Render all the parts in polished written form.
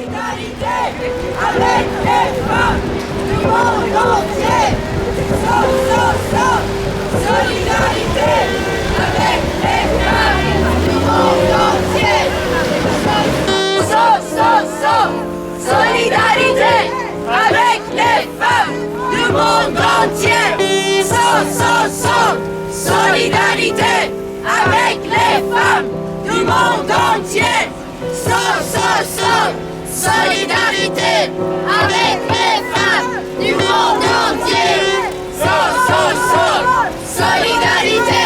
Solidarité avec les femmes du monde entier. Solidarité avec les femmes du monde entier. Solidarité avec les femmes du monde entier. Solidarité avec les femmes du monde entier. Solidarité avec les femmes du monde entier. Solidarité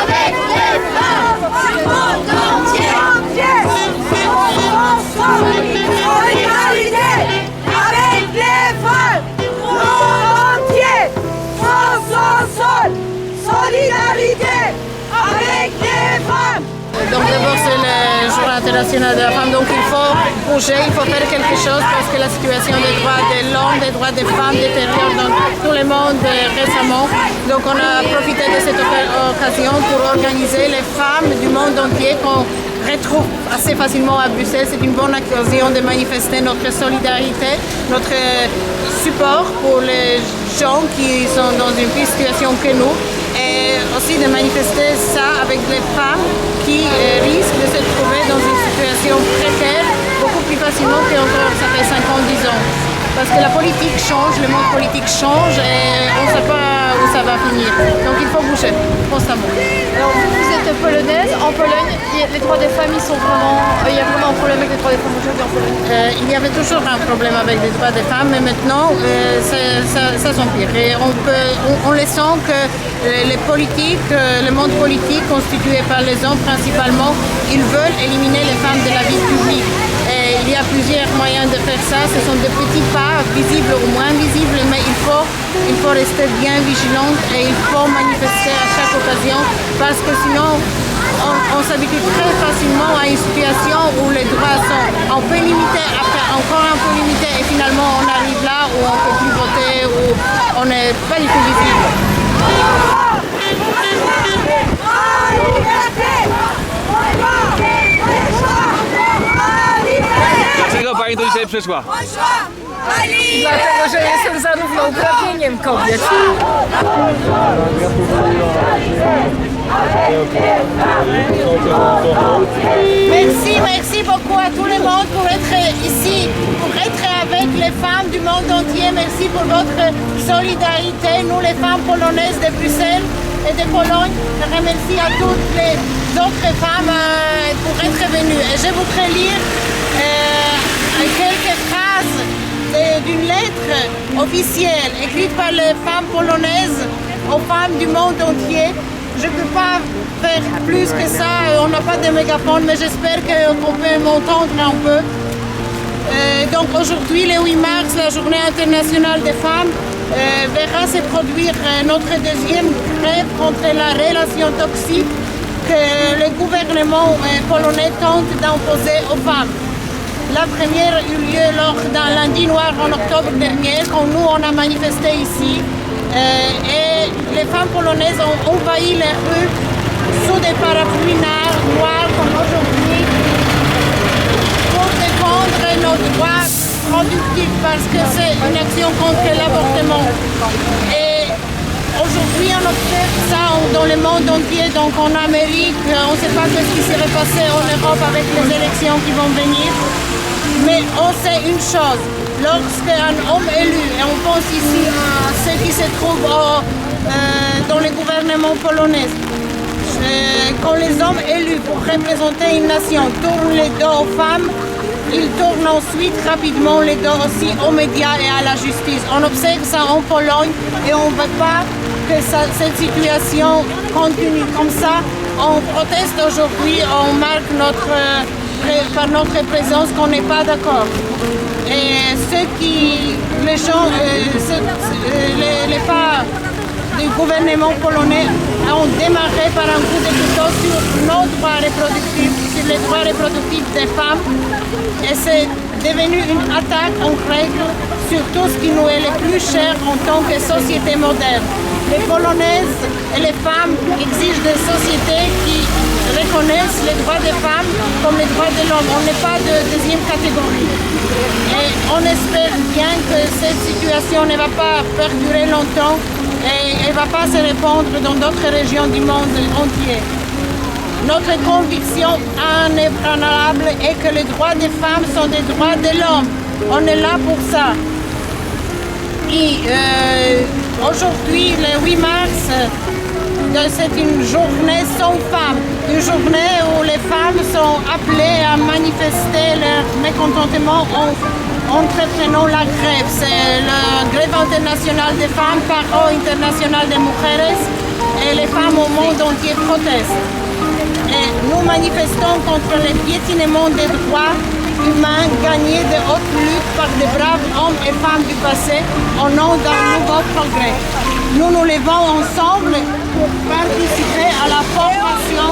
avec les femmes du monde entier. Solidarité avec les femmes du monde entier. Solidarité avec les femmes. Donc d'abord c'est le jour international de la femme, donc il faut bouger, il faut faire quelque chose parce que la situation des droits de l'homme, des droits des femmes détériore dans tout le monde récemment. Donc on a profité de cette occasion pour organiser les femmes du monde entier qu'on retrouve assez facilement à Bruxelles. C'est une bonne occasion de manifester notre solidarité, notre support pour les gens qui sont dans une pire situation que nous. Et aussi de manifester ça avec les femmes qui risquent de se trouver dans une situation précaire beaucoup plus facilement qu'encore ça fait 5 ans, 10 ans. Parce que la politique change, le monde politique change et on ne sait pas où ça va finir. Donc il faut bouger constamment. Alors vous êtes polonaise, en Pologne, les droits des femmes, il y a vraiment un problème avec les droits des femmes aujourd'hui en Pologne? Il y avait toujours un problème avec les droits des femmes, mais maintenant ça s'empire. Et on le sent que les politiques, le monde politique constitué par les hommes principalement, ils veulent éliminer les femmes de la vie publique. Et il y a plusieurs moyens de faire ça. Ce sont des petits pas, visibles ou moins visibles, mais il faut rester bien vigilant et il faut manifester à chaque occasion parce que sinon on s'habitue très facilement à une situation où les droits sont un peu limités, après encore un peu limités et finalement on arrive là où on ne peut plus voter, où on n'est pas du tout visible. Dlaczego pani tu dzisiaj przyszła? Dlatego, że jestem za równouprawnieniem kobiet. Merci beaucoup à tout le monde pour être ici, pour être avec les femmes du monde entier. Merci pour votre solidarité. Nous, les femmes polonaises de Bruxelles et de Pologne, je remercie à toutes les autres femmes pour être venues. Et je voudrais lire quelques phrases d'une lettre officielle écrite par les femmes polonaises aux femmes du monde entier. Je ne peux pas faire plus que ça, on n'a pas de mégaphone, mais j'espère qu'on peut m'entendre un peu. Donc aujourd'hui, le 8 mars, la journée internationale des femmes, verra se produire notre deuxième grève contre la relation toxique que le gouvernement polonais tente d'imposer aux femmes. La première eut lieu lors d'un lundi noir en octobre dernier, quand nous on a manifesté ici. Et les femmes polonaises ont envahi les rues sous des parapluies noirs comme aujourd'hui pour défendre nos droits productifs parce que c'est une action contre l'avortement. Et aujourd'hui on observe ça dans le monde entier, donc en Amérique, on ne sait pas ce qui serait passé en Europe avec les élections qui vont venir. Mais on sait une chose, lorsqu'un homme élu, et on pense ici à ceux qui se trouvent dans le gouvernement polonais, quand les hommes élus pour représenter une nation tournent les dos aux femmes, ils tournent ensuite rapidement les dos aussi aux médias et à la justice. On observe ça en Pologne et on ne veut pas que cette situation continue comme ça. On proteste aujourd'hui, on marque par notre présence qu'on n'est pas d'accord. Et les pas du gouvernement polonais ont démarré par un coup de couteau sur nos droits reproductifs, sur les droits reproductifs des femmes. Et c'est devenu une attaque en règle sur tout ce qui nous est le plus cher en tant que société moderne. Les Polonaises et les femmes exigent des sociétés qui reconnaissent les droits des femmes comme les droits de l'homme. On n'est pas de deuxième catégorie. Et on espère bien que cette situation ne va pas perdurer longtemps et ne va pas se répandre dans d'autres régions du monde entier. Notre conviction inébranlable est que les droits des femmes sont des droits de l'homme. On est là pour ça. Et aujourd'hui, le 8 mars, c'est une journée sans femmes, une journée où les femmes sont appelées à manifester leur mécontentement en entreprenant la grève. C'est la grève internationale des femmes, Paro International de Mujeres, et les femmes au monde entier protestent. Et nous manifestons contre le piétinement des droits humains gagnés de haute lutte par de braves hommes et femmes du passé au nom d'un nouveau progrès. Nous nous levons ensemble pour participer à la formation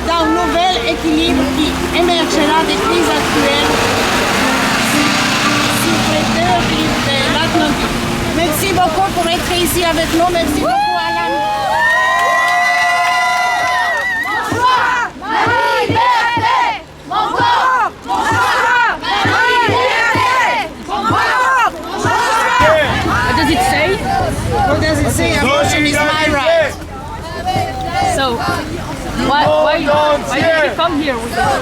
d'un nouvel équilibre qui émergera des crises actuelles sur les deux rives de l'Atlantique. Merci beaucoup pour être ici avec nous. Merci beaucoup à la... What does it say? Abortion is my right. So, why did you come here with us?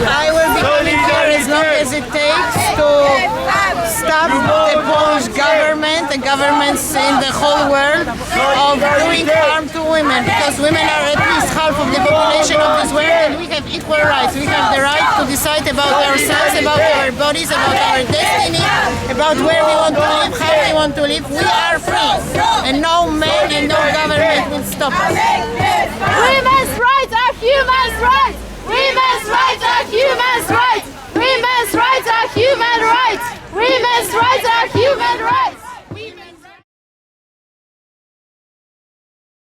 I will be coming here as long as it takes to stop the Polish government, the governments in the whole world, of doing harm to women, because women are at least half of the population of this world and we have equal rights. We have the right to decide about ourselves, about our bodies, about our destiny, about where we want to live, how we want to live. We are free and no man and no government will stop us. Women's rights are human rights! Women's rights are human